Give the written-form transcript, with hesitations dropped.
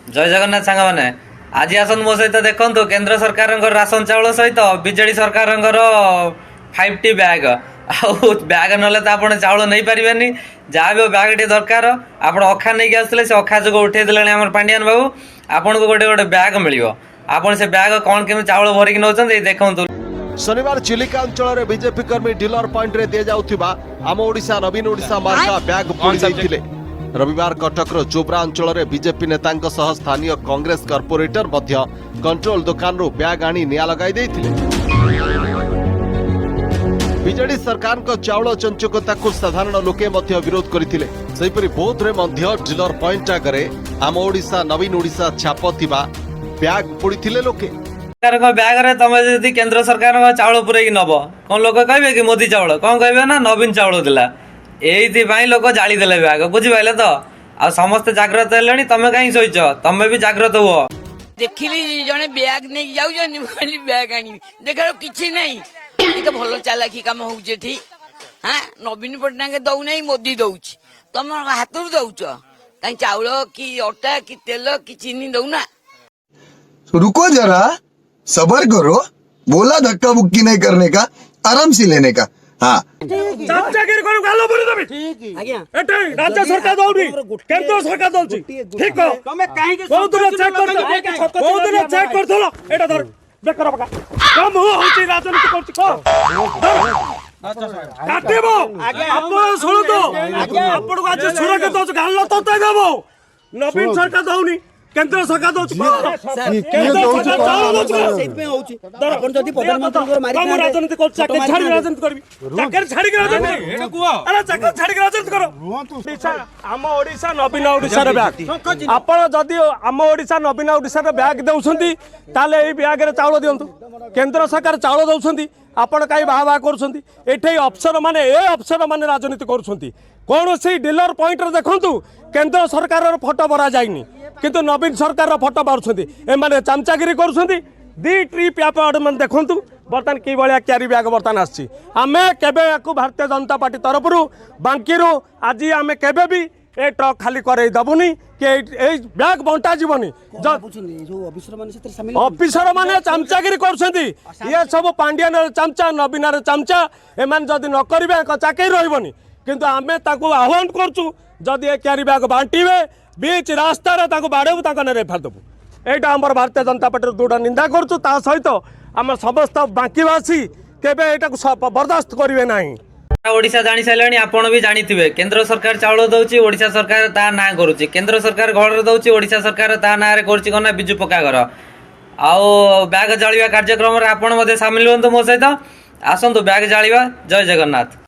जय जगन्नाथ सांग मैंने आज आसन मो सहित देखु केंद्र सरकार राशन चाउल सहित बीजेडी सरकार 5T बैग बैग ना तो आप चाउल नहीं पारे जहाँ भी बैग टे दरकार आप अखा नहीं आसते से अखा जो उठे देने पांडियान बाबू आपन को गोटे गोटे बैग मिल आप से बैग कौन केमी चाउल भरिक नौ देखु। शनिवार चिलिका अंचल बीजेपी कर्मी डीलर पॉइंट रे दि जाउथिबा आम ओडिशा नवीन ओडिशा मार्का बैग पुरी जाइथिले। रविवार कटकर चोब्रा अंचल बीजेपी नेतांक सह स्थानीय कांग्रेस कॉर्पोरेटर मध्य कंट्रोल दुकान रो बैग आनी निया लगाई देथिले। बीजेडी सरकार को चाउल चंचकता को साधारण लोके मध्य विरोध करथिले। सेहिपरि बौद्ध रे मध्य डीलर पॉइंट आगरे आम ओडिशा नवीन ओडिशा छाप थिबा बैग पुड़ीथिले लोके। बैग रे तमे यदि केंद्र सरकार चाउल पुरैक नब कौन लोक कहे कि मोदी चाउल कौन कहे ना नवीन चाउल दिला एई लोक जाली देले बैग बुझिपाइले तो आ समस्त जागृत हेलेनी तमे कहीं सोच तमे भी जागृत हुओ। देखिली जने बैग नहीं जाउजनी खाली बैग आनी देखो किछि नहीं ई तो भलो चालाकी काम होउछे ठीक। हां नवीन पटनायक दउ नहीं मोदी दउछ तम हाथुर दउछ कहीं चाउल की आटा की तेल की चीनी दउ ना। रुको जरा सबर करो बोला धक्का बुक्की नहीं करने का आराम से लेने का। हाँ चामचागिरी कोन गालो बरि दबे ठीक आज्ञा एटे राज्य सरकार दउनी केंद्र सरकार दउची ठीक हो तमे काहे के बहुत दिन चेक करथलो एटा धर देख कर बका कम होची राजनीति करची को काटेबो आप सुनो तो आपण को आज सुरक्षा दउच गालो तो तय देबो नवीन सरकार दउनी केंद्र सरकार दउच केंद्र सरकार दउच सेत पे होची दर कोन जदी प्रधानमंत्री को मारी हम राजनीति कर चाकर छाड़ी राजनीति करबी चाकर छाड़ी के राजनीति एटा कुआ अरे चाकर छाड़ी के राजनीति करो ओडिशा हम ओडिशा नवीन ओडिशा रे बैग आपण जदी हम ओडिशा नवीन ओडिशा रे बैग देउछंती ताले ए बैग रे चावल दियंतु केंद्र सरकार चावल दउछंती आपण काई बाहा करूछंती एठै अफसर माने ए अफसर माने राजनीति करूछंती कौन से डीलर पॉइंट रे देखंतु केंद्र सरकार फोटो बरा जाइनी किंतु नवीन सरकार फोटो बारुछंती ए माने चामचागिरी करूछंती दी ट्रिप यापड मन देखंतु बर्तन की बलिया क्यारी बैग बर्तन आछि आमे केबे याकू भारतीय जनता पार्टी तरफरु बांकीरु आज आमे केबे भी ए ट्रक खाली करे दबुनी के ए बैग बंटा जीवनी ऑफिसर माने चामचागिरी करछंती ये सब पांडियान चामचा नवीन चामचा ए मान जदी न करिबे चाकरी रहबनी किंतु आमे ताको आह्वान करछु जदी ए क्यारी बैग बांटीबे बीच रास्ता रे ताको बाडेबु ताको ने रेफर दबु एटा हमर भारतीय जनता पार्टी दृढ़ निंदा करछु ता सहित हम समस्त बांकीवासी केबे एटा को बर्दाश्त करिवे नाही। ओडिशा जानी सारे आपण भी जानी केंद्र सरकार चाउल दउची ओडिशा सरकार ता ना करूची केंद्र सरकार घर दउची ओडिशा सरकार ता ना रे करची कोना बिजु पक्का घर आउ बैग जालिबा कार्यक्रम रे आपण मध्ये शामिल होंतु मो सहित आसंतु बैग जालिबा। जय जगन्नाथ।